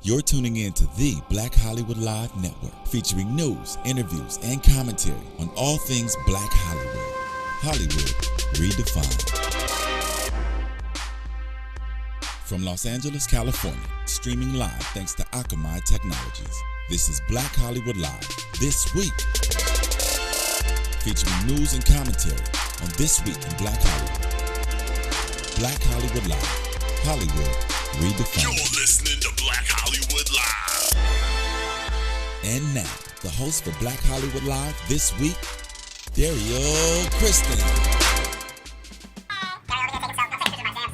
You're tuning in to the Black Hollywood Live Network, featuring news, interviews, and commentary on all things Black Hollywood. Hollywood redefined. From Los Angeles, California, streaming live thanks to Akamai Technologies. This is Black Hollywood Live This Week, featuring news and commentary on This Week in Black Hollywood. Black Hollywood Live, Hollywood redefined. You're listening to Black Hollywood Live. And now, the host for Black Hollywood Live This Week, Derrial Christon.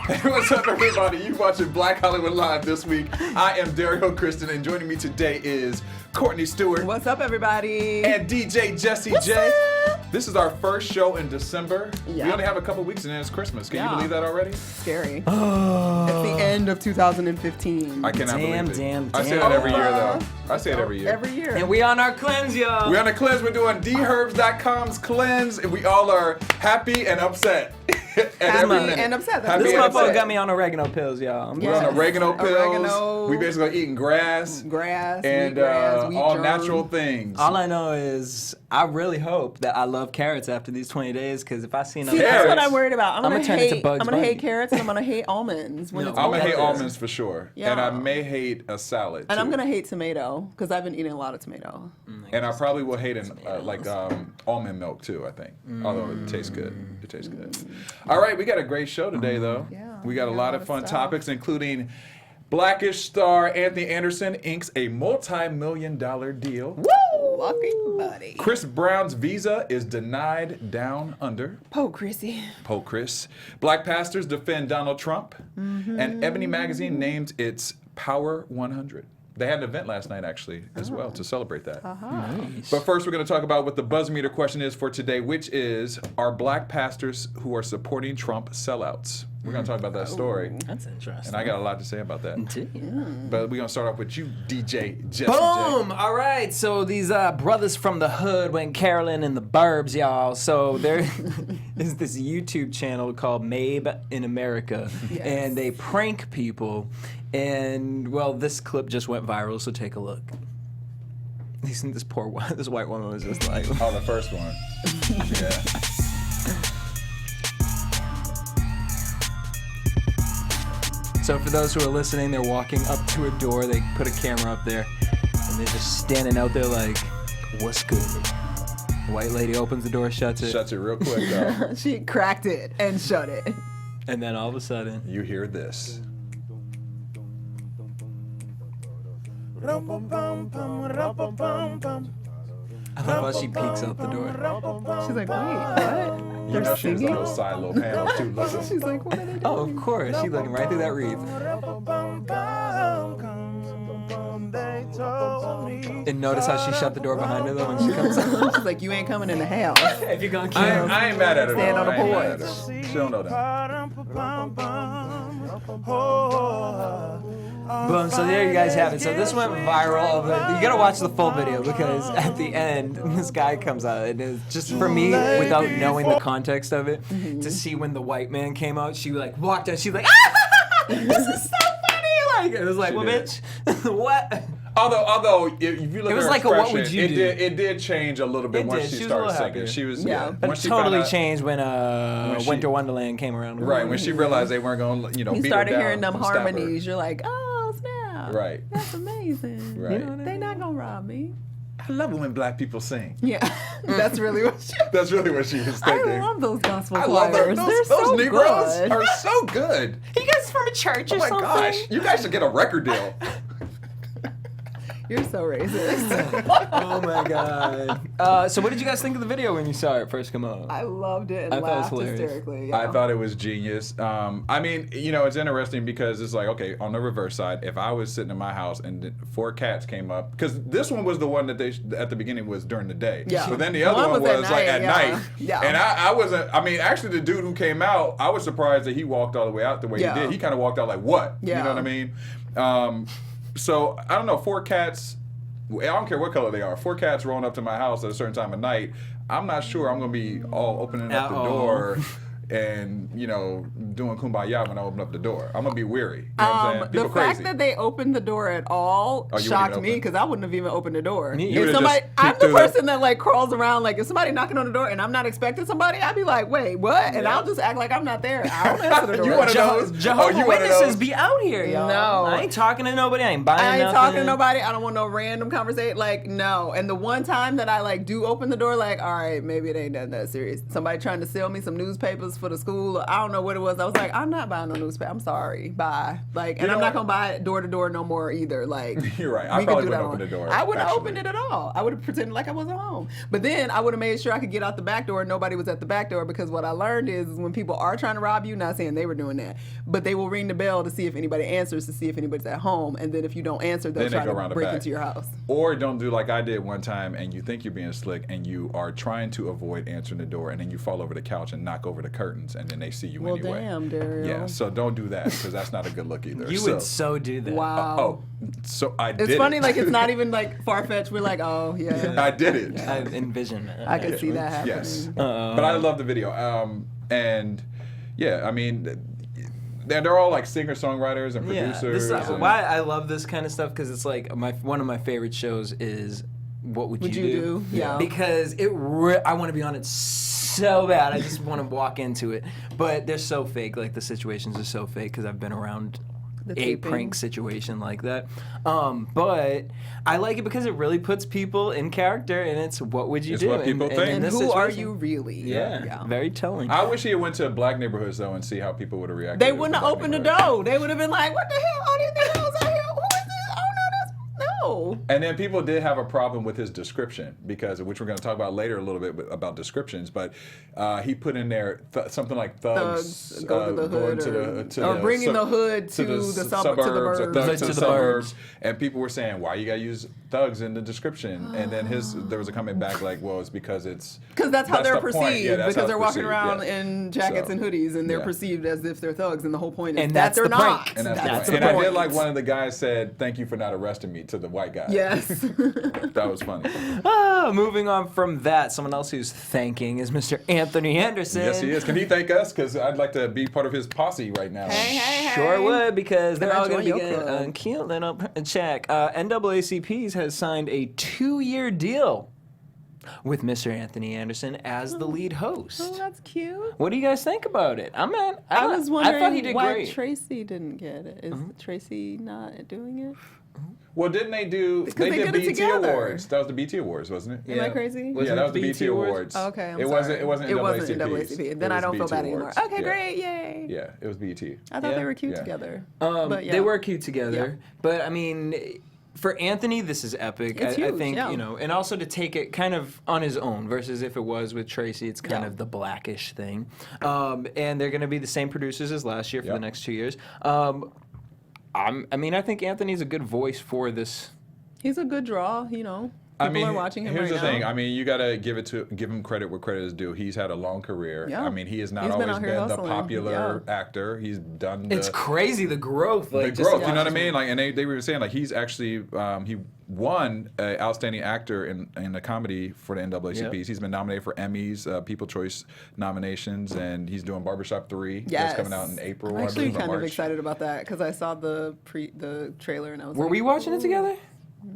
Hey, what's up, everybody? You watching Black Hollywood Live This Week. I am Derrial Christon, and joining me today is Courtney Stewart. What's up, everybody? And DJ Jesse What's J. up? This is our first show in December. Yeah. We only have a couple weeks and then it's Christmas. Can you believe that already? Scary. It's the end of 2015. I cannot believe it. Damn. I say that every year, though. I say it every year. Every year. And we on our cleanse, y'all. We're on a cleanse. We're doing dherbs.com's cleanse, and we all are happy and upset. Happy and upset. This and motherfucker upset. got me on oregano pills, y'all. We're on oregano pills. Oregano. We basically eating grass. and And wheat all germ. natural things. All I know is I really hope that I love carrots after these 20 days, because if I see See, another that's Carrots. what I'm worried about. I'm I'ma gonna turn into hate. Bugs I'm gonna hate Bunny. carrots and I'm gonna hate almonds when No. it's I'm gonna hate almonds. almonds for sure, Yeah. and I may hate a salad. And I'm too. gonna hate tomato because I've been eating a lot of tomato. And I probably will hate almond milk too. I think, although it tastes good. It tastes good. All right, we got a great show today, though. Yeah, we got a lot of fun stuff. topics, including Blackish star Anthony Anderson inks a multi-million-dollar deal. Woo! Lucky buddy. Chris Brown's visa is denied down under. Po Chrissy. Po Chris. Black pastors defend Donald Trump. And Ebony Magazine named its Power 100. They had an event last night, actually, as well, to celebrate that. Nice. But first, we're going to talk about what the buzz meter question is for today, which is, are black pastors who are supporting Trump sellouts? We're going to talk about that story. That's interesting. And I got a lot to say about that. But we're going to start off with you, DJ Jesse Boom! J. All right, so these brothers from the hood went caroling in the burbs, y'all. So there is this YouTube channel called Mabe in America, and they prank people. And, well, this clip just went viral, so take a look. This white woman was just like... Oh, the first one. Yeah. So for those who are listening, they're walking up to a door. They put a camera up there, and they're just standing out there like, what's good? The white lady opens the door, shuts it, Shuts it real quick, though. She cracked it and shut it. and then all of a sudden... You hear this. I love how she peeks out the door. She's like, wait, what? You They're know she was singing? those side little panels, too. Listen. She's like, what are they doing? Oh, of course. She's looking right through that wreath. And notice how she shut the door behind her, though, when she comes out. She's like, you ain't coming in the house. If you're going to I ain't mad at her. Stand though. on the I ain't mad at porch. her. She don't know that. Boom, so there you guys have it. So this went viral. You gotta watch the full video, because at the end, this guy comes out, and it's just for me, without knowing the context of it, to see when the white man came out, she like walked out, she's like, ah, this is so funny. Like, it was like, She well, did. bitch, what? Although if you look It at was her like a what expression, would you do? It did change a little bit It once did. she She was a started little singing. happier. She was Yeah. But once it she totally found out- changed when she- Winter Wonderland came around. Right, when she realized they weren't going to, You beat started her down hearing them and stab her. harmonies. You're like, oh, snap. Right. That's amazing. Right. You know what I They not gonna rob me. I love it when black people sing. Yeah, that's really what she. That's really what she was I thinking. love those gospel I love choirs. those They're so Negroes good. are so good. You guys from a church Oh or my something? gosh, you guys should get a record deal. You're so racist. Oh my god. So what did you guys think of the video when you saw it first come out? I loved it and I thought it was laughed hilarious. hysterically. I yeah. thought it was genius. I mean, it's interesting because it's like, okay, on the reverse side, if I was sitting in my house and 4 cats came up, because this one was the one that they at the beginning was during the day. Yeah. But then the The other one one was was at like night, at yeah. night. Yeah. And I wasn't. I mean, actually, the dude who came out, I was surprised that he walked all the way out the way Yeah. he did. He kind of walked out like, what? Yeah. You know what I mean? So I don't know. 4 cats. I don't care what color they are. 4 cats rolling up to my house at a certain time of night. I'm not sure I'm gonna be all opening up the Uh-oh. door and doing kumbaya when I open up the door. I'm gonna be weary. You know what I'm saying? The People fact crazy. that they opened the door at all Oh, you shocked wouldn't me open? because I wouldn't have even opened the door. Me You If would've somebody, just I'm peeked the through the- person that like crawls around. Like if somebody knocking on the door and I'm not expecting somebody, I'd be like, wait, what? And Yeah. I'll just act like I'm not there. I don't answer the door. You one of those? Jehovah's you one of Witnesses those? be out here, y'all. No. I ain't talking to nobody. I ain't buying I ain't nothing. talking to nobody. I don't want no random conversation. Like, no. And the one time that I like do open the door, like, all right, maybe it ain't that serious. Somebody trying to sell me some newspapers for the school. I don't know what it was. I was like, I'm not buying no newspaper. I'm sorry. Bye. Like, and know I'm not what? gonna buy it door to door no more either. Like, You're right. I we could probably do that wouldn't open on- the door, I wouldn't have actually. opened it at all. I would have pretended like I wasn't home. But then I would have made sure I could get out the back door and nobody was at the back door because what I learned is when people are trying to rob you, not saying they were doing that, but they will ring the bell to see if anybody answers, to see if anybody's at home, and then if you don't answer, they'll Then they try go to around the break back. into your house. Or don't do like I did one time and you think you're being slick and you are trying to avoid answering the door and then you fall over the couch and knock over the curtains and then they see you Well, anyway. damn, Derrial. Yeah, so don't do that because that's not a good look either. You would so do that. Wow. Oh, so I did It's funny, it. like it's not even like far fetched. We're like, oh yeah, I did it. I envision that. I could see that happening. Yes. But I love the video. And yeah, I mean, they're all like singer-songwriters and producers. This, and- why I love this kind of stuff because it's like one of my favorite shows is What Would Would You you Do? do? Yeah. Because I want to be on it so bad. I just want to walk into it. But they're so fake. Like the situations are so fake because I've been around The a taping. prank situation like that. But I like it because it really puts people in character and it's what would you It's do? what people think. And this who are situation. you really? Yeah. Very telling. I wish he had went to black neighborhoods though and see how people would have reacted. They if it was wouldn't have black opened the neighborhood. door. They would have been like, what the hell? All these niggas out here. Who is this? Oh no, that's no. And then people did have a problem with his description because, which we're going to talk about later a little bit about descriptions, but he put in there something like thugs Go to the going hood to or the bringing the hood to the suburbs, to the or burbs. thugs to To the the suburbs, burbs. and people were saying, why you got to use thugs in the description? And then there was a comment back like, well, it's because it's Because that's how they're the point. perceived. Yeah, that's how because they're it's walking perceived, around yeah. in jackets So, and hoodies, and they're yeah. perceived as if they're thugs. And the whole point is And that that's they're the prank. not. And that's That's the the point. And I point. did like one of the guys said, thank you for not arresting me to the white guy. Yes. That was funny. Moving on from that, someone else who's thanking is Mr. Anthony Anderson. Yes, he is. Can he thank us? Because I'd like to be part of his posse right now. Hey. Sure would, because they're Can I all going to join be your getting a club? cute little check. NAACP has signed a 2-year deal with Mr. Anthony Anderson as the lead host. Oh, that's cute. What do you guys think about it? I was wondering I thought he did why great. Tracy didn't get it. Is Tracy not doing it? Well, didn't they do? Because they did did it BT together. Awards. That was the BT Awards, wasn't it? Am I crazy? Yeah, that was the BT Awards. Oh, okay, I'm it sorry. wasn't. It wasn't. It wasn't NAACP's. NAACP. Then It I was don't feel BT bad anymore. Awards. Okay, Yeah. great, yay. Yeah, it was BT. I thought Yeah. they were cute Yeah. together. But yeah. They were cute together, but I mean, for Anthony, this is epic. It's I huge, think yeah. and also to take it kind of on his own versus if it was with Tracy, it's kind Yeah. of the Blackish thing. And they're going to be the same producers as last year for the Yep. next 2 years. I think Anthony's a good voice for this. He's a good draw, you know. I People mean, are watching him here's right the thing. now. I mean, you gotta give him credit where credit is due. He's had a long career. Yeah. I mean, he has not He's been always out here been the hustling. popular actor. He's done It's the crazy the growth. the Like, just growth. You know what I watching- mean? Like, and they were saying like he's actually he won outstanding actor in a comedy for the NAACPs. Yep. He's been nominated for Emmys, People Choice nominations, and he's doing Barbershop 3. Yes. That's coming out in April. I'm I actually believe, or kind of March. excited about that because I saw the trailer and I was Were like, we watching it "Ooh." together?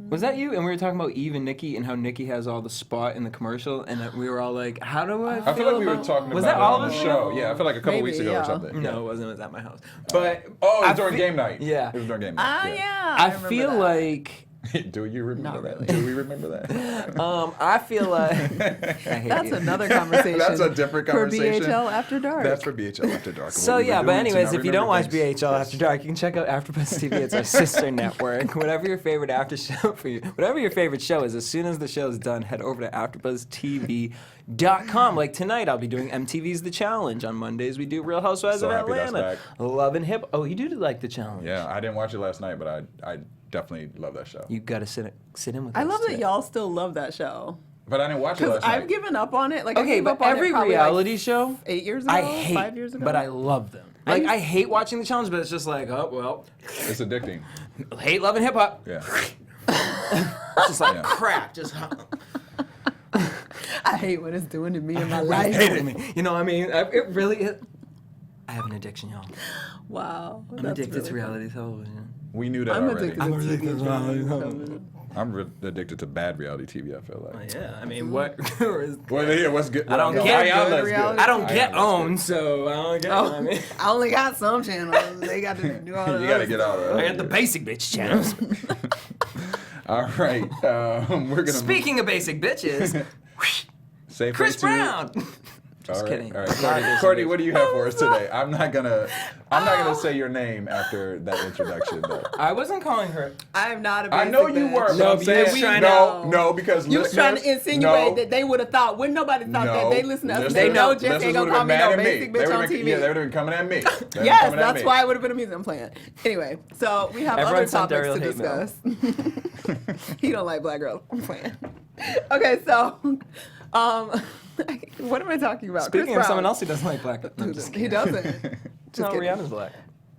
Was that you? And we were talking about Eve and Nikki and how Nikki has all the spot in the commercial, and that we were all like, "How do I?" I feel like we were talking Was about that it all on of the us? show. Yeah, I feel like a couple Maybe, weeks ago yeah. or something. No, Yeah. it wasn't. It was at my house. But Oh, it was I during fe- game night. Yeah. It was during game Ah, night. yeah. I remember feel that. like Do you remember Not that? really. Do we remember that? I feel like I hate That's you. another conversation. That's a different conversation. For BHL After Dark. That's for BHL After Dark. So What we were yeah, but doing to anyways, not if you don't remember watch things. BHL After Dark, you can check out AfterBuzz TV. It's our sister network. Whatever your favorite after show for you, whatever your favorite show is, as soon as the show is done, head over to AfterBuzzTV.com. Like tonight, I'll be doing MTV's The Challenge. On Mondays, we do Real Housewives So of happy that's Atlanta. back. Love and Hip. Oh, you do like The Challenge. Yeah, I didn't watch it last night, but I definitely love that show. You gotta sit in with I us. love that today. y'all still love that show. But I didn't watch it Because last night. I've given up on it. Like I Okay, gave but up on every it probably reality like show, 8 years ago, I hate, 5 years ago. but I love them. Like I hate watching The Challenge, but it's just like, oh well, It's addicting. hate loving hip hop. Yeah. It's just like Yeah. crack. Just I hate what it's doing to me in my What life. is hating me. You know what I mean? It really is. I have an addiction, y'all. Wow. I'm addicted to reality television. We knew that I'm already. addicted to TV. I'm addicted to bad reality TV, I feel like. Oh, yeah, I mean, what? Well, yeah, what's good? I don't Well, get Ayala's good good. reality. I don't Ayala's get good. owned, so I don't get. I mean, I only got some channels. They got to do all the You got to other get out of I it. got the basic bitch channels. All right. We're going to Speaking of basic bitches, say Chris for you. Brown. Just All right, kidding. all right. Courtney, what do you have for us today? I'm not gonna say your name after that introduction, though. I wasn't calling her. I am not a I basic know you bitch. were, but No, I'm but saying you were trying no, because You was trying to listeners- insinuate no, that they would have thought, when nobody thought that they listen to us, listeners- they know listeners Jesse ain't gonna would've call me been no mad at basic They bitch would've on been- TV. Yeah, they would have been coming at me. They would've been Yes, coming at that's me. why it would have been amusing. I'm playing. Anyway, so we have Everyone other sent topics to Derrial hate discuss. He don't like black girls. I'm playing. Okay, so what am I talking about? Speaking Chris of someone Brown. else who doesn't like black. No, I'm just He kidding. doesn't. Just No, kidding. Rihanna's black.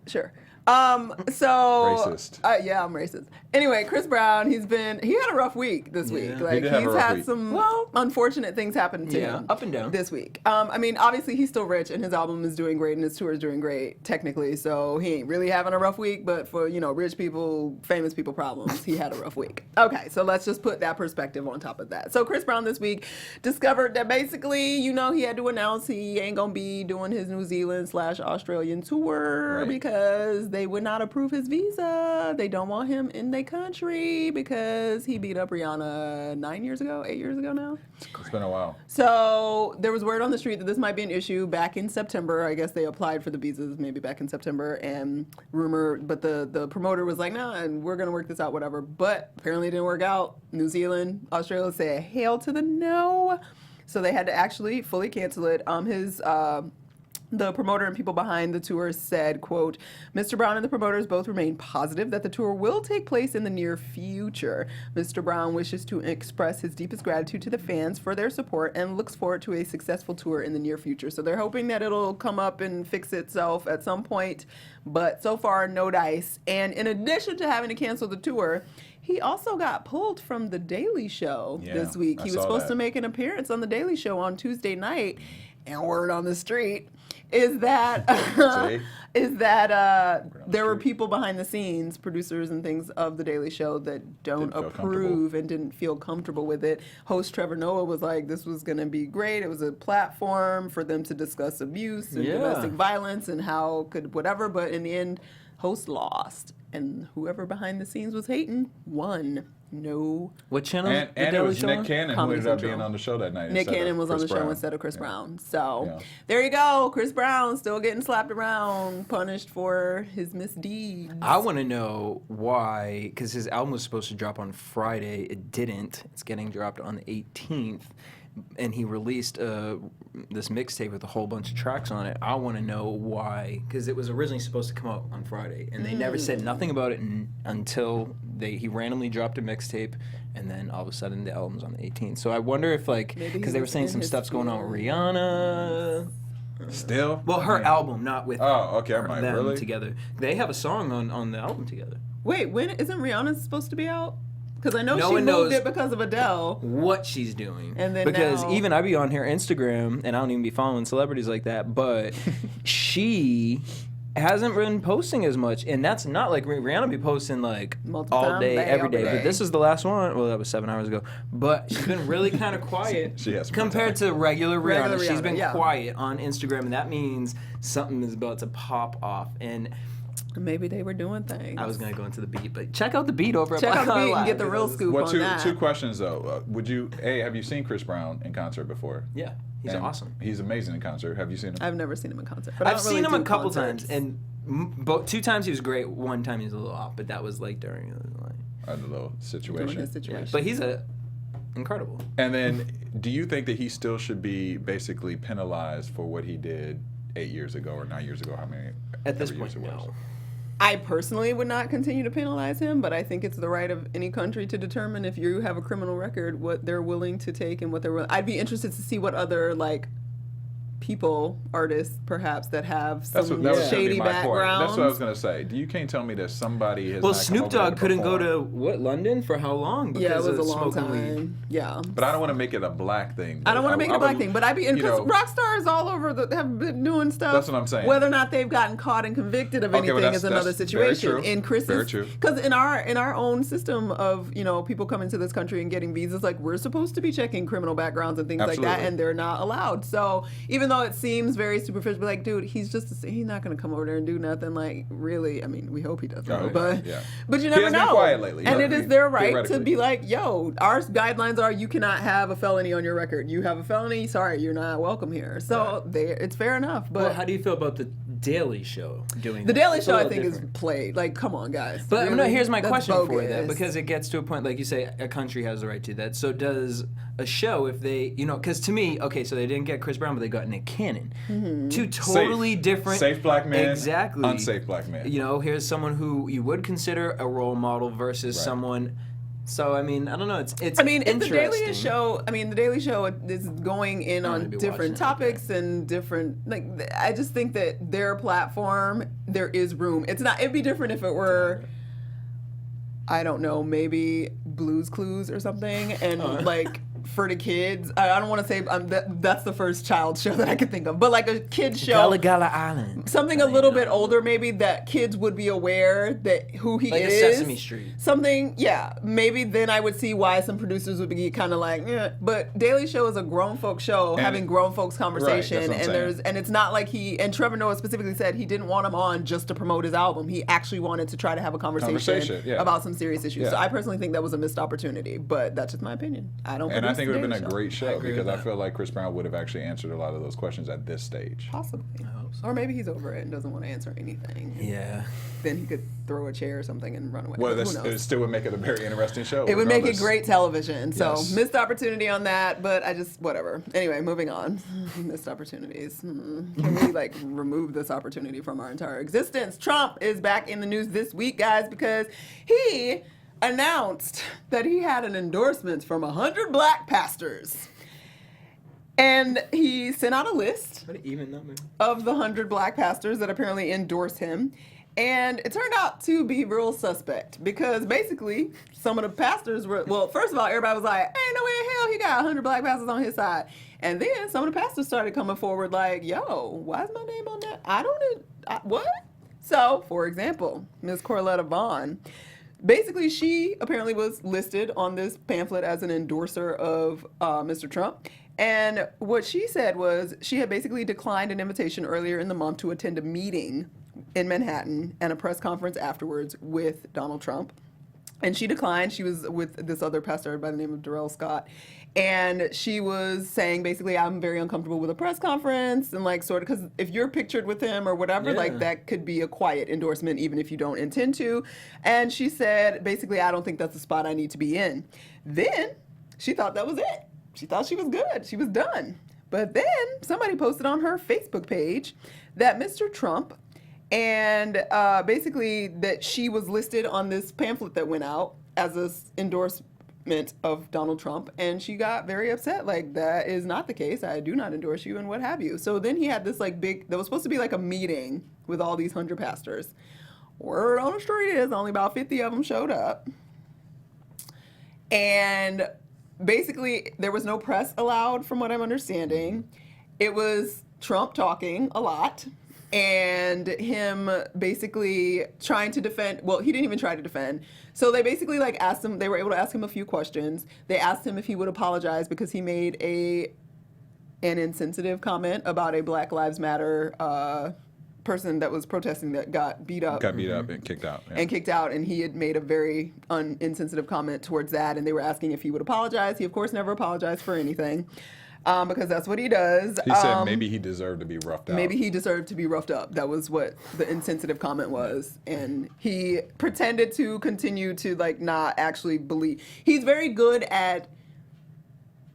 Sure. So Racist. yeah, I'm racist. Anyway, Chris Brown, he had a rough week this week. He Like did have a he's rough had week. some unfortunate things happen to Yeah, him. up and down. This week. I mean, obviously he's still rich and his album is doing great and his tour is doing great technically. So he ain't really having a rough week, but for, rich people, famous people problems, he had a rough week. Okay, so let's just put that perspective on top of that. So Chris Brown this week discovered that basically, he had to announce he ain't gonna be doing his New Zealand/Australian tour Right. because they would not approve his visa. They don't want him in their country because he beat up Rihanna 8 years ago now. It's been a while. So there was word on the street that this might be an issue back in September. I guess they applied for the visas maybe back in September, and but the promoter was like, nah, and we're gonna work this out, whatever. But apparently it didn't work out. New Zealand, Australia said hail to the no. So they had to actually fully cancel it. The promoter and people behind the tour said, quote, Mr. Brown and the promoters both remain positive that the tour will take place in the near future. Mr. Brown wishes to express his deepest gratitude to the fans for their support and looks forward to a successful tour in the near future. So they're hoping that it'll come up and fix itself at some point, but so far, no dice. And in addition to having to cancel the tour, he also got pulled from The Daily Show this week. I He was saw supposed that. to make an appearance on The Daily Show on Tuesday night, and word on the street is that there were people behind the scenes, producers and things of The Daily Show that don't Didn't feel approve and didn't feel comfortable with it. Host Trevor Noah was like, this was going to be great. It was a platform for them to discuss abuse and Yeah. domestic violence and how could whatever, but in the end, host lost. And whoever behind the scenes was hating won. No. What channel? And The it Daily was Show Nick on? Cannon who Comedy ended up Central. being on the show that night. Nick instead Cannon of was on the Chris show Brown. instead of Chris Yeah. Brown. So Yeah. there you go. Chris Brown still getting slapped around, punished for his misdeeds. I want to know why, because his album was supposed to drop on Friday. It didn't. It's getting dropped on the 18th. And he released this mixtape with a whole bunch of tracks on it. I want to know why, because it was originally supposed to come out on Friday, and they never said nothing about it until he randomly dropped a mixtape, and then all of a sudden the album's on the 18th. So I wonder if Maybe he because they were was saying in some his stuff's going on with Rihanna. Still? Well, her Man. album, not with Oh, okay. I'm like, them really? together. They have a song on the album together. Wait, when isn't Rihanna supposed to be out? Because I know No she one moved knows. it because of Adele. What she's doing. And then because now- even I be on her Instagram and I don't even be following celebrities like that, but she hasn't been posting as much, and that's not like Rihanna be posting like Multiple all times, day, day, every every day. day. But this is the last one. Well, that was 7 hours ago. But she's been really kind of quiet She has some compared time. to regular Rihanna. Regular She's been Rihanna, yeah. quiet on Instagram, and that means something is about to pop off. And Maybe they were doing things. I was gonna go into the beat, but check out the beat over at Check out the Black beat and Live, get the real because- scoop Well, on that. two questions though. Have you seen Chris Brown in concert before? Yeah, he's And awesome. He's amazing in concert. Have you seen him? I've never seen him in concert. But I I've don't seen really him a do couple concerts. times, and 2 times he was great. 1 time he was a little off, but that was like during A little Doing situation. his yeah. situation. But he's incredible. And then, do you think that he still should be basically penalized for what he did 8 years ago or 9 years ago? How many? At this ever years point, it was? no. I personally would not continue to penalize him, but I think it's the right of any country to determine if you have a criminal record, what they're willing to take and what they're willing. I'd be interested to see what other people, artists, perhaps, that have That some was gonna be shady my point. backgrounds. That's what I was gonna say. You can't tell me that somebody has. Well, not come Snoop over there Dogg couldn't go perform. to London for how long? Yeah, it Because was a of long smoking time. weed. Yeah. But I don't want to make it a black thing. I don't want to make it a black would- thing, but I'd be you because know, rock stars all over have been doing stuff. That's what I'm saying. Whether or not they've gotten caught and convicted of Okay, well, anything that's- is another that's very situation. true. In Chris's, Very true. because in our own system of people coming to this country and getting visas, like we're supposed to be checking criminal backgrounds and things like that, Absolutely. and they're not allowed. So even though it seems very superficial, like dude, he's not going to come over there and do nothing. Like really, I mean, we hope he doesn't. Oh, but yeah. but you He never has been know. quiet lately, And you it know, is their right to theoretically. be like, yo, our guidelines are you cannot have a felony on your record. You have a felony, sorry, you're not welcome here. So it's fair enough. But Well, how do you feel about the Daily Show doing the that? Daily It's a Show, I little think, different. is played. Like, come on, guys. But no, Really? here's my That's question for that, bogus. because it gets to a point, like you say, a country has the right to that. So does a show, if they, because to me, okay, so they didn't get Chris Brown, but they got Nick Cannon. Two totally different. Safe black man. Exactly. Unsafe black man. Here's someone who you would consider a role model versus Right. someone. So I mean, I don't know. It's I mean, if the Daily interesting. Show, the Daily Show is going in I'm gonna on be different watching it, okay. topics and different, I just think that their platform, there is room. It'd be different if it were, I don't know, maybe Blue's Clues or something, and for the kids. I don't want to say that's the first child show that I could think of, but like a kids show. Gullah Gullah Island. Something a little bit older, maybe, that kids would be aware that who he Like a is. Sesame Street. Something, yeah. Maybe then I would see why some producers would be kind of like, eh. But Daily Show is a grown folk show, having grown folks conversation, Right, that's what I'm saying. and it's not like Trevor Noah specifically said he didn't want him on just to promote his album. He actually wanted to try to have a conversation yeah. about some serious issues. Yeah. So I personally think that was a missed opportunity, but that's just my opinion. I don't. And I produce think it would have The been a Daily great show agree because with I that. feel like Chris Brown would have actually answered a lot of those questions at this stage. Possibly. hope so. Or maybe he's over it and doesn't want to answer anything. Yeah. Then he could throw a chair or something and run away. Well, Who it knows? still would make it a very interesting show. It would make it regardless. great television. So Yes. missed opportunity on that, but I just whatever. Anyway, moving on. Missed opportunities. Can we remove this opportunity from our entire existence? Trump is back in the news this week, guys, because he announced that he had an endorsement from 100 black pastors. And he sent out a list What an even number. of the 100 black pastors that apparently endorse him. And it turned out to be real suspect because basically some of the pastors were, well, first of all, everybody was like, ain't no way in hell he got 100 black pastors on his side. And then some of the pastors started coming forward like, yo, why is my name on that? What? So, for example, Ms. Corletta Vaughn, basically she apparently was listed on this pamphlet as an endorser of Mr. Trump. And what she said was she had basically declined an invitation earlier in the month to attend a meeting in Manhattan and a press conference afterwards with Donald Trump. And she declined. She was with this other pastor by the name of Derrial Scott. And she was saying basically, I'm very uncomfortable with a press conference and because if you're pictured with him or whatever, Yeah. that could be a quiet endorsement even if you don't intend to. And she said, basically, I don't think that's the spot I need to be in. Then she thought that was it. She thought she was good. She was done. But then somebody posted on her Facebook page that Mr. Trump and basically that she was listed on this pamphlet that went out as an endorsement of Donald Trump. And she got very upset. Like, that is not the case. I do not endorse you and what have you. So then he had this big, that was supposed to be like a meeting with all these 100 pastors. Word on the street is only about 50 of them showed up. And basically, there was no press allowed, from what I'm understanding. It was Trump talking a lot and him basically trying to defend. Well, he didn't even try to defend. So they basically asked him, they were able to ask him a few questions. They asked him if he would apologize because he made an insensitive comment about a Black Lives Matter person that was protesting that got beat up. Got beat up and kicked out. Yeah. And kicked out, and he had made a very insensitive comment towards that, and they were asking if he would apologize. He, of course, never apologized for anything, because that's what he does. He said maybe he deserved to be roughed out. Maybe he deserved to be roughed up. That was what the insensitive comment was, and he pretended to continue to not actually believe. He's very good at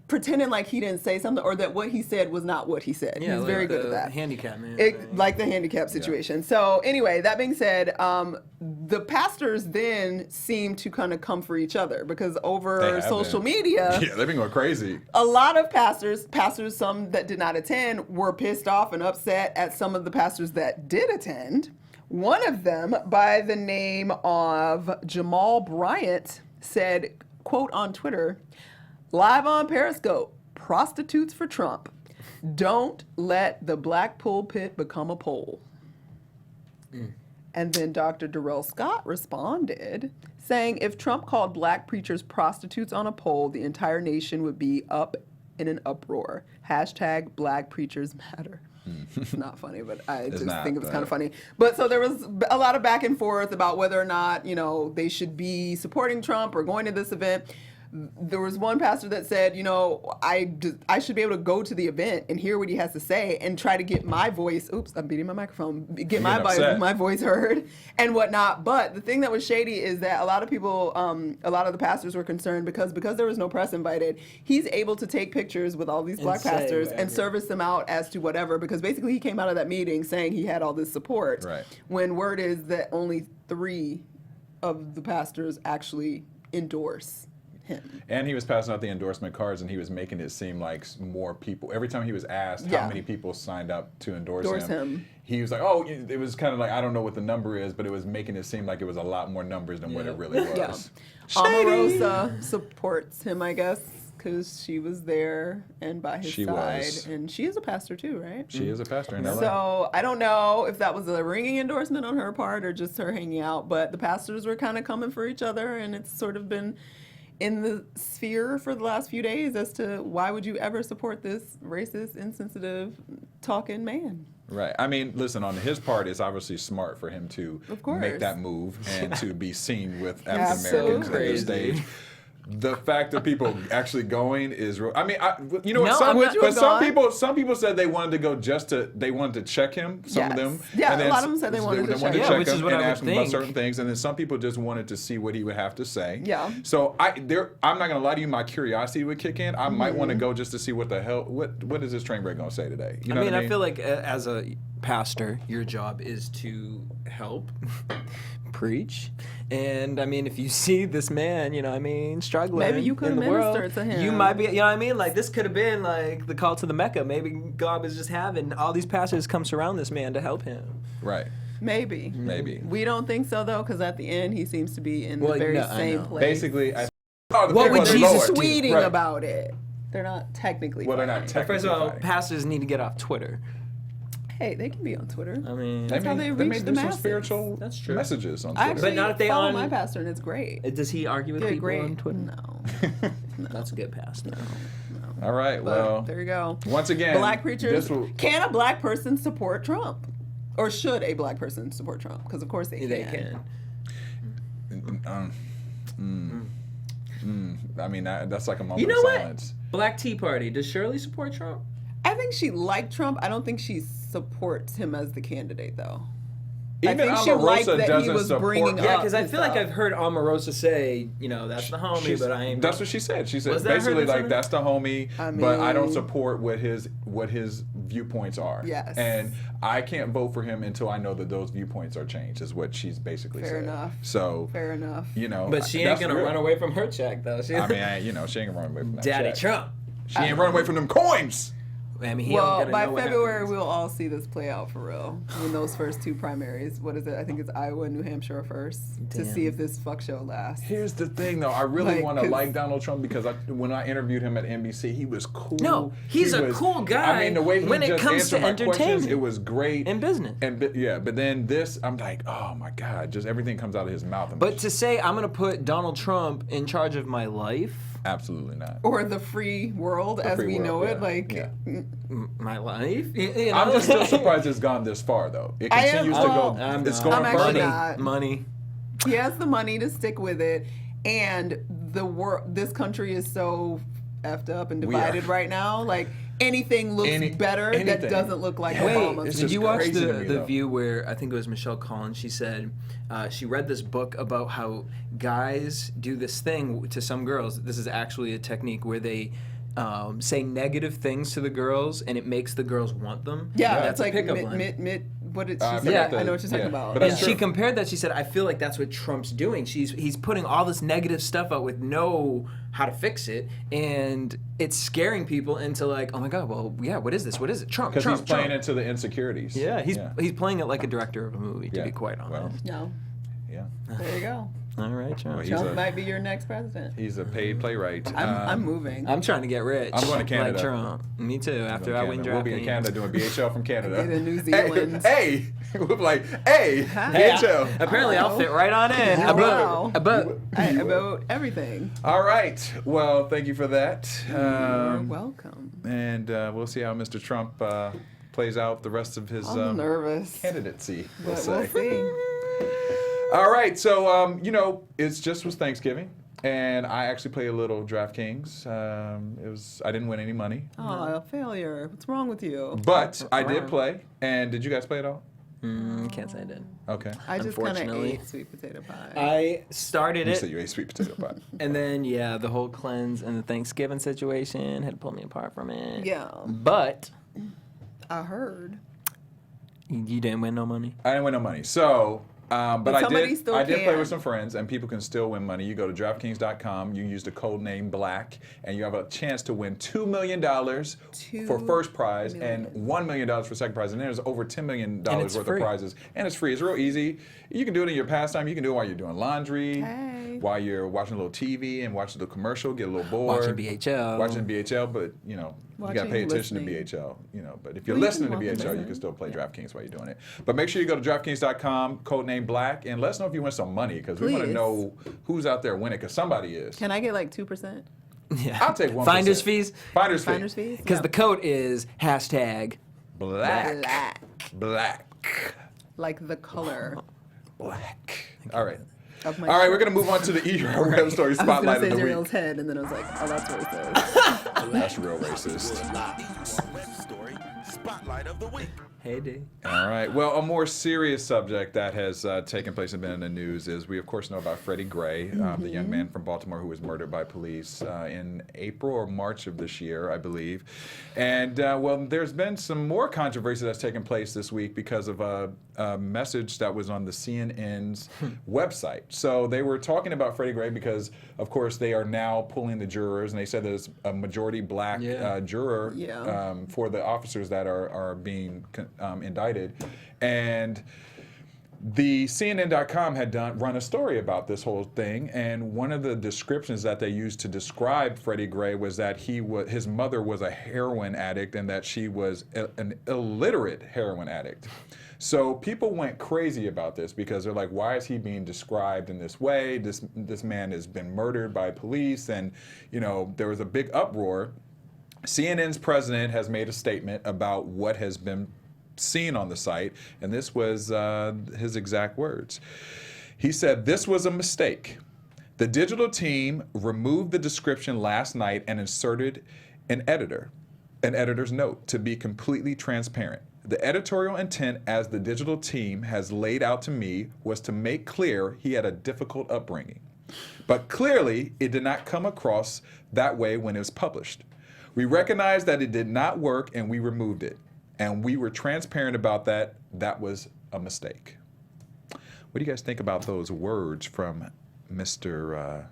pretending like he didn't say something or that what he said was not what he said. Yeah, He's like very good at the that. handicap man. Like the handicap situation. So anyway, that being said, the pastors then seem to kind of come for each other because over social media, yeah, they've been going crazy. a lot of pastors, some that did not attend, were pissed off and upset at some of the pastors that did attend. One of them, by the name of Jamal Bryant, said, quote on Twitter, "Live on Periscope, prostitutes for Trump. Don't let the black pulpit become a pole." And then Dr. Derrial Scott responded, saying, "If Trump called black preachers prostitutes on a pole, the entire nation would be up in an uproar. Hashtag Black Preachers Matter." It's not funny, but I just think it was kind of funny. But so there was a lot of back and forth about whether or not, they should be supporting Trump or going to this event. There was one pastor that said, I should be able to go to the event and hear what he has to say and try to get my voice, oops, I'm beating my microphone, get my voice heard and whatnot. But the thing that was shady is that a lot of people, a lot of the pastors were concerned because there was no press invited. He's able to take pictures with all these black pastors and service them out as to whatever, because basically he came out of that meeting saying he had all this support. Right. When word is that only 3 of the pastors actually endorse him. And he was passing out the endorsement cards, and he was making it seem like more people. Every time he was asked how many people signed up to endorse him, he was like, "Oh, it was kind of like, I don't know what the number is, but it was making it seem like it was a lot more numbers than what it really was." Omarosa supports him, I guess, because she was there and by his side, and she is a pastor too, right? She is a pastor in LA. So I don't know if that was a ringing endorsement on her part or just her hanging out, but the pastors were kind of coming for each other, and it's sort of been in the sphere for the last few days as to why would you ever support this racist, insensitive, talking man. Right. I mean, listen, on his part, it's obviously smart for him to make that move and to be seen with African Americans at the stage. The fact that people actually going is real. I mean, some people said they wanted to go they wanted to check him. Some of them, and then a lot of them said they wanted to check him, which is what and ask him about certain things. And then some people just wanted to see what he would have to say. Yeah. So I'm not gonna lie to you, my curiosity would kick in. I might want to go just to see what the hell what is this train wreck gonna say today. You know what I mean? I feel like as a pastor, your job is to help preach. And I mean, if you see this man, struggling, maybe you could minister to him. You might be, like this could have been like the call to the Mecca. Maybe God was just having all these pastors come surround this man to help him. Right. Maybe. We don't think so though, because at the end he seems to be in the very same place. Basically, what would Jesus tweeting about it? They're not technically. Well, they're not technically. First of all, pastors need to get off Twitter. Hey, they can be on Twitter. I mean, that's how they reach the masses. Some spiritual messages on Twitter. But not if they follow my pastor, and it's great. Does he argue with people on Twitter? No. That's a good pastor. No. All right, well, there you go. Once again, black preachers. Can a black person support Trump, or should a black person support Trump? Because of course they can. I mean, that's like a moment of silence. Black Tea Party. Does Shirley support Trump? I think she liked Trump. I don't think she supports him as the candidate, though. Even I think she liked that he was bringing up. Yeah, because I feel like I've heard Omarosa say, that's the homie, but I ain't. That's what she said. She said basically like that's the homie, but I don't support what his viewpoints are. Yes. And I can't vote for him until I know that those viewpoints are changed. Is what she's basically said. Fair enough. So fair enough. But she ain't gonna run away from her check though. She ain't gonna run away from that Daddy check. Trump. She ain't run away from them coins. I mean, by February, we'll all see this play out for real. In those first 2 primaries. What is it? I think it's Iowa and New Hampshire first. To see if this fuck show lasts. Here's the thing, though. I really want to like Donald Trump because when I interviewed him at NBC, he was cool. No, he's a cool guy. I mean, the way he when it just comes answered to my entertainment, questions, it was great. In business. But then this, I'm like, oh my God, just everything comes out of his mouth. But to say I'm going to put Donald Trump in charge of my life? Absolutely not. Or the free world as we know it. My life? I'm just still surprised it's gone this far, though. It continues to go. It's going further. Money. He has the money to stick with it. And this country is so effed up and divided right now. Like, anything looks better that doesn't look like Obama's. Did you watch the View where I think it was Michelle Collins? She said she read this book about how guys do this thing to some girls. This is actually a technique where they say negative things to the girls, and it makes the girls want them. Yeah, that's it's like pickup line. what did she say? Yeah. I know what you're talking about. But And she compared that. She said, "I feel like that's what Trump's doing. He's putting all this negative stuff out with no how to fix it, and it's scaring people into like, oh my god, well, yeah, what is this? What is it? Trump, Because he's playing Trump. into the insecurities. Yeah, he's playing it like a director of a movie, to be quite honest. Well, No, yeah. there you go. All right, Trump. Well, Trump might be your next president. He's a paid playwright. I'm moving. I'm trying to get rich. I'm going to Canada. Like Trump. Me too. After I win We'll be in DraftKings. Canada doing BHL from Canada. Get in New Zealand. Hey, we'll be like, hey, Hey, BHL. apparently, I'll fit right on in. Wow. About everything. All right. Well, thank you for that. You're welcome. And we'll see how Mr. Trump plays out the rest of his I'm nervous. candidacy, we'll But say. we'll see. All right. So, it's just was Thanksgiving. And I actually played a little DraftKings. I didn't win any money, Oh, failure. What's wrong with you? but I did play. And did you guys play at all? can't say I did. Okay. I just kind of Unfortunately. ate sweet potato pie. I started You it, said you ate sweet potato pie. and then the whole cleanse and the Thanksgiving situation had pulled me apart from it. Yeah. But I heard. you didn't win no money. I didn't win no money. So, but I somebody did. still I did play can. with some friends, and people can still win money. You go to DraftKings.com. You use the code name Black, and you have a chance to win $2 million for first prize and $1 million for second prize. And there's over $10 million worth of prizes, and it's free. It's real easy. You can do it in your pastime. You can do it while you're doing laundry, while you're watching a little TV and watching the commercial. Get a little bored. Watching BHL. Watching BHL, but you gotta pay attention to BHL. But if you're listening to BHL, you can still play DraftKings while you're doing it. But make sure you go to DraftKings.com, code name Black, and let us know if you win some money, because we want to Please. know who's out there winning, because somebody is. Can I get like 2%? Yeah. I'll take 1%. Finder's fees. Finder's Finder's fee. fees? Because Yeah. the code is hashtag. Black. Black. Like the color. Black. All right. Of my All right, shirt. we're going to move on to the web story I was spotlight gonna of say the Derrial's week. head, and then I was like, oh, that's what it says. That's real racist. Web story spotlight of the week. Hey, D. All right. Well, a more serious subject that has taken place and been in the news is we, of course, know about Freddie Gray, the young man from Baltimore who was murdered by police in April or March of this year, I believe. And, there's been some more controversy that's taken place this week because of a message that was on the CNN's website. So they were talking about Freddie Gray because, of course, they are now pulling the jurors, and they said there's a majority black juror for the officers that are being indicted. And the CNN.com had run a story about this whole thing, and one of the descriptions that they used to describe Freddie Gray was that his mother was a heroin addict and that she was an illiterate heroin addict. So people went crazy about this because they're like, why is he being described in this way? This man has been murdered by police, and there was a big uproar. CNN's president has made a statement about what has been seen on the site, and this was his exact words. He said, "This was a mistake. The digital team removed the description last night and inserted an editor's note to be completely transparent. The editorial intent, as the digital team has laid out to me, was to make clear he had a difficult upbringing. But clearly, it did not come across that way when it was published. We recognized that it did not work and we removed it. And we were transparent about that. That was a mistake." What do you guys think about those words from Mr.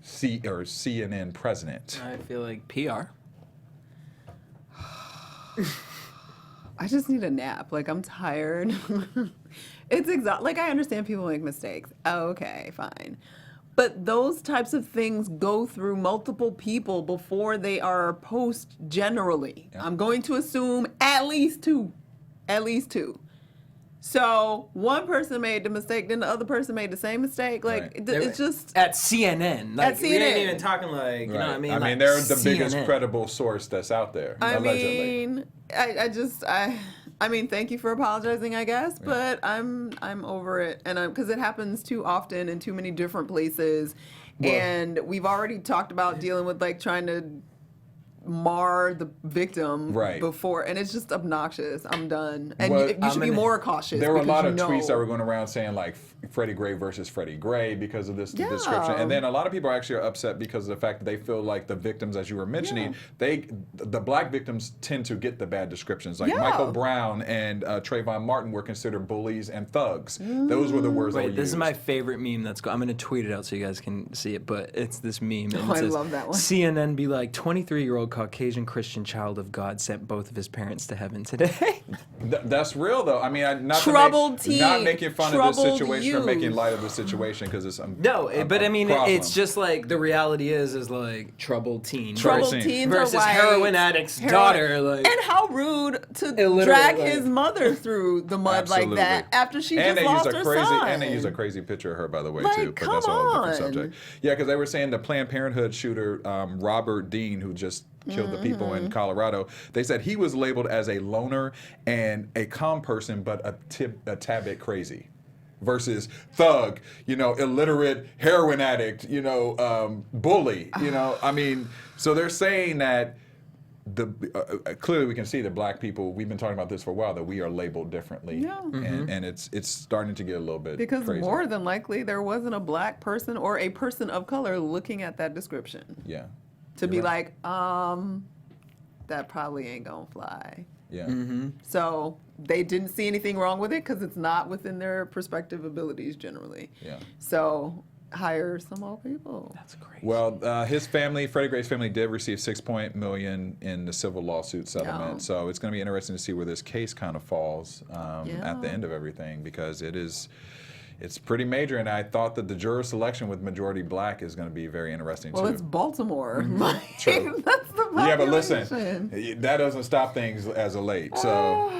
CNN president? I feel like PR. I just need a nap. Like, I'm tired. It's like, I understand people make mistakes. Okay, fine. But those types of things go through multiple people before they are posted generally. Yeah. I'm going to assume at least two. At least two. So one person made the mistake, then the other person made the same mistake. Like, it's just... At CNN. Like, at CNN. We ain't even talking like, you know what I mean? I mean, they're the biggest credible source that's out there, allegedly. I mean, thank you for apologizing, I guess, but I'm over it, and because it happens too often in too many different places, and we've already talked about dealing with like trying to mar the victim before, and it's just obnoxious. I'm done. And you should be more cautious. There were a lot of tweets that were going around saying like Freddie Gray versus Freddie Gray because of this description, and then a lot of people actually are upset because of the fact that they feel like the victims, as you were mentioning, the black victims tend to get the bad descriptions. Like Michael Brown and Trayvon Martin were considered bullies and thugs. Those were the words that were used. This is my favorite meme. I'm going to tweet it out so you guys can see it, but it's this meme. And it says, I love that one. CNN be like, 23-year-old Caucasian Christian child of God sent both of his parents to heaven today. That's real, though. I mean, not making fun of this situation or making light of the situation because it's but I mean, it's just like the reality is like troubled teen. Troubled teens versus are heroin addict's daughter. Like, and how rude to drag his mother through the mud like that after she just lost her son. And they use a crazy picture of her, by the way, like, too. But that's a whole different subject. Yeah, because they were saying the Planned Parenthood shooter, Robert Dean, who just killed the people in Colorado, they said he was labeled as a loner and a calm person, but a tad bit crazy. Versus thug, illiterate heroin addict, bully, I mean, so they're saying that clearly we can see that black people, we've been talking about this for a while, that we are labeled differently. Yeah. And it's starting to get a little bit because crazy. More than likely there wasn't a black person or a person of color looking at that description. Yeah. To be like, that probably ain't gonna fly. Yeah. So they didn't see anything wrong with it because it's not within their perspective abilities generally. Yeah. So hire some old people. That's great. Well, his family, Freddie Gray's family, did receive $6 million in the civil lawsuit settlement. Yeah. So it's going to be interesting to see where this case kind of falls at the end of everything because it's pretty major, and I thought that the juror selection with majority black is going to be very interesting, too. Well, it's Baltimore. True. That's the population. Yeah, but listen, that doesn't stop things as of late. So,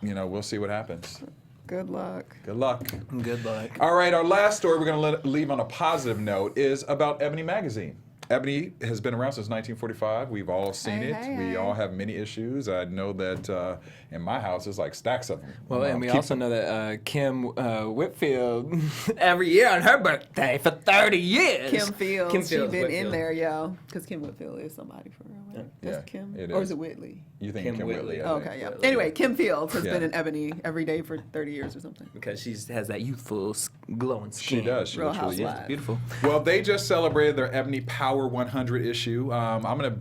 we'll see what happens. Good luck. Good luck. Good luck. All right, our last story we're going to leave on a positive note is about Ebony magazine. Ebony has been around since 1945. We've all seen it. We all have many issues. I know that in my house there's like stacks of them. Well, and we also know that Kim Whitfield, every year on her birthday for 30 years. Kim Fields, she's been in there, because Kim Whitfield is somebody for real. That's Kim? Or is it Whitley? You think Kim Whitley? Okay, yeah. Anyway, Kim Fields has been in Ebony every day for 30 years or something. Because she has that youthful, glowing skin. She does. She Real looks really housewife. Beautiful. Well, they just celebrated their Ebony Power 100 issue. I'm going to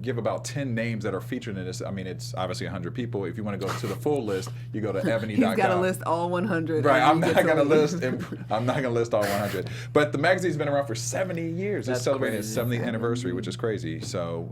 give about 10 names that are featured in this. I mean, it's obviously 100 people. If you want to go to the full list, you go to ebony.com. He's got to list all 100. Right, I'm not going to list all 100. But the magazine's been around for 70 years. It's celebrating its 70th anniversary, which is crazy. So,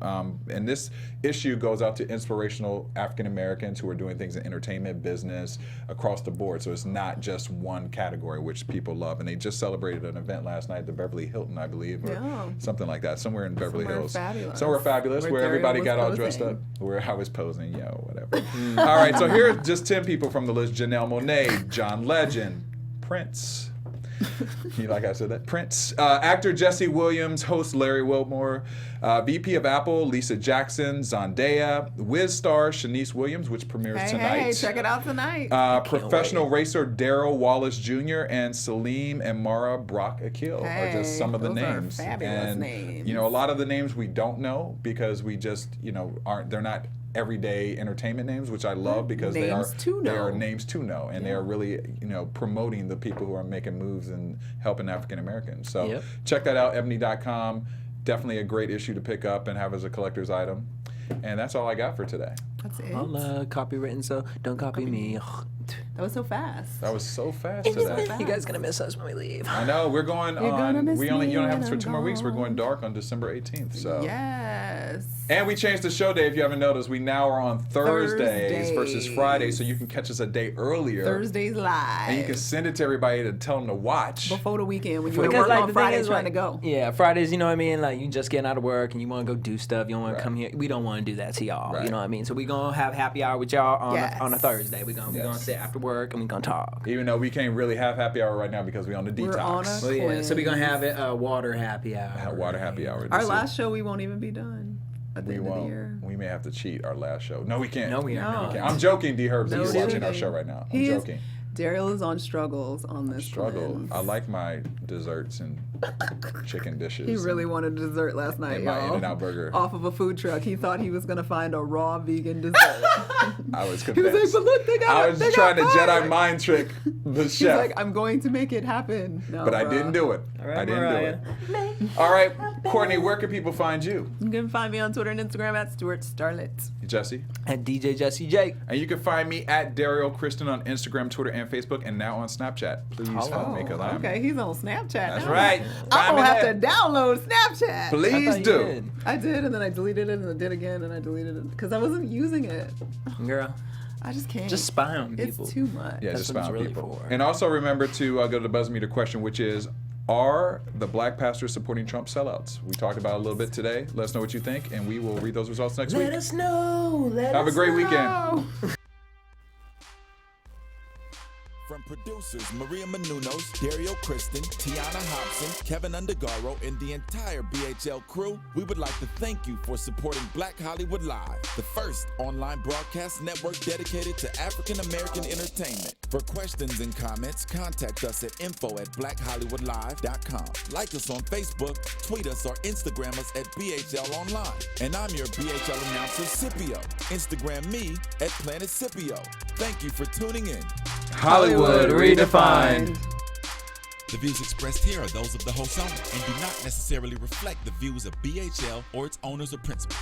and this issue goes out to inspirational African Americans who are doing things in entertainment, business, across the board. So it's not just one category, which people love. And they just celebrated an event last night at the Beverly Hilton, I believe, or something like that, somewhere in Beverly Hills. Somewhere fabulous, where everybody got all dressed up. Where I was posing, whatever. All right, so here are just 10 people from the list: Janelle Monáe, John Legend, Prince. You like I said that? Prince. Actor Jesse Williams, host Larry Wilmore, VP of Apple, Lisa Jackson, Zendaya, Wiz star Shanice Williams, which premieres tonight. Hey, check it out tonight. Professional racer Darrell Wallace Jr. and Salim and Mara Brock Akil are just some of the names. Are fabulous names. A lot of the names we don't know because we just, they're not everyday entertainment names, which I love because they are names to know, and they are really promoting the people who are making moves and helping African Americans. So check that out, ebony.com. Definitely a great issue to pick up and have as a collector's item. And that's all I got for today. That's it. All copywritten, so don't copy me. That was so fast. That was so fast today. You guys gonna miss us when we leave. I know. We're going on. You only have us for 2 more weeks. We're going dark on December 18th. So yes. And we changed the show day. If you haven't noticed, we now are on Thursdays versus Fridays, so you can catch us a day earlier. Thursdays live. And you can send it to everybody to tell them to watch before the weekend when you're working on Fridays trying to go. Yeah, Fridays. You know what I mean? Like you just getting out of work and you want to go do stuff. You don't want to come here. We don't want to do that to y'all. Right. You know what I mean? So we gonna have happy hour with y'all on a Thursday. We gonna sit after work and we gonna talk. Even though we can't really have happy hour right now because we're on the detox. We're on a so we're going to have it water happy hour. Water happy hour. Our last show, we won't even be done at the end of the year. We may have to cheat our last show. No, we can't. No, we can't. I'm joking, D. Herbs. He's watching our show right now. I'm joking. Derrial is on struggles on this. Struggle. I like my desserts and chicken dishes. He really wanted dessert last night, and my y'all. In-N-Out burger. Off of a food truck. He thought he was going to find a raw vegan dessert. I was He convinced. was like, but look, they got I was trying to Jedi mind trick the He's chef. like, I'm going to make it happen. No, but I bruh. didn't do it. All right, I didn't Mariah. do it. All right, Courtney, where can people find you? You can find me on Twitter and Instagram at Stewart Starlet. Jesse? At DJ Jesse J. And you can find me at Derrial Christon on Instagram, Twitter, and Facebook, and now on Snapchat. Please follow me because I'm... Okay, he's on Snapchat. That's now. right. I'm Find me going to have there. to download Snapchat. I Please thought you do. did. I did, and then I deleted it, and I did again, and I deleted it because I wasn't using it. Girl, I just can't. just spy on people. It's too much. Yeah, That's just what it's found really people. for. And also remember to go to the Buzz Meter question, which is, are the black pastors supporting Trump sellouts? We talked about it a little bit today. Let us know what you think, and we will read those results next Let week. us know. Have a great weekend. From producers Maria Menounos, Derrial Christon, Tiana Hobson, Kevin Undergaro, and the entire BHL crew, we would like to thank you for supporting Black Hollywood Live, the first online broadcast network dedicated to African American entertainment. For questions and comments, contact us at info@blackhollywoodlive.com. Like us on Facebook, tweet us, or Instagram us at BHL Online. And I'm your BHL announcer, Scipio. Instagram me at Planet Scipio. Thank you for tuning in. Hollywood redefined. The views expressed here are those of the host only and do not necessarily reflect the views of BHL or its owners or principals.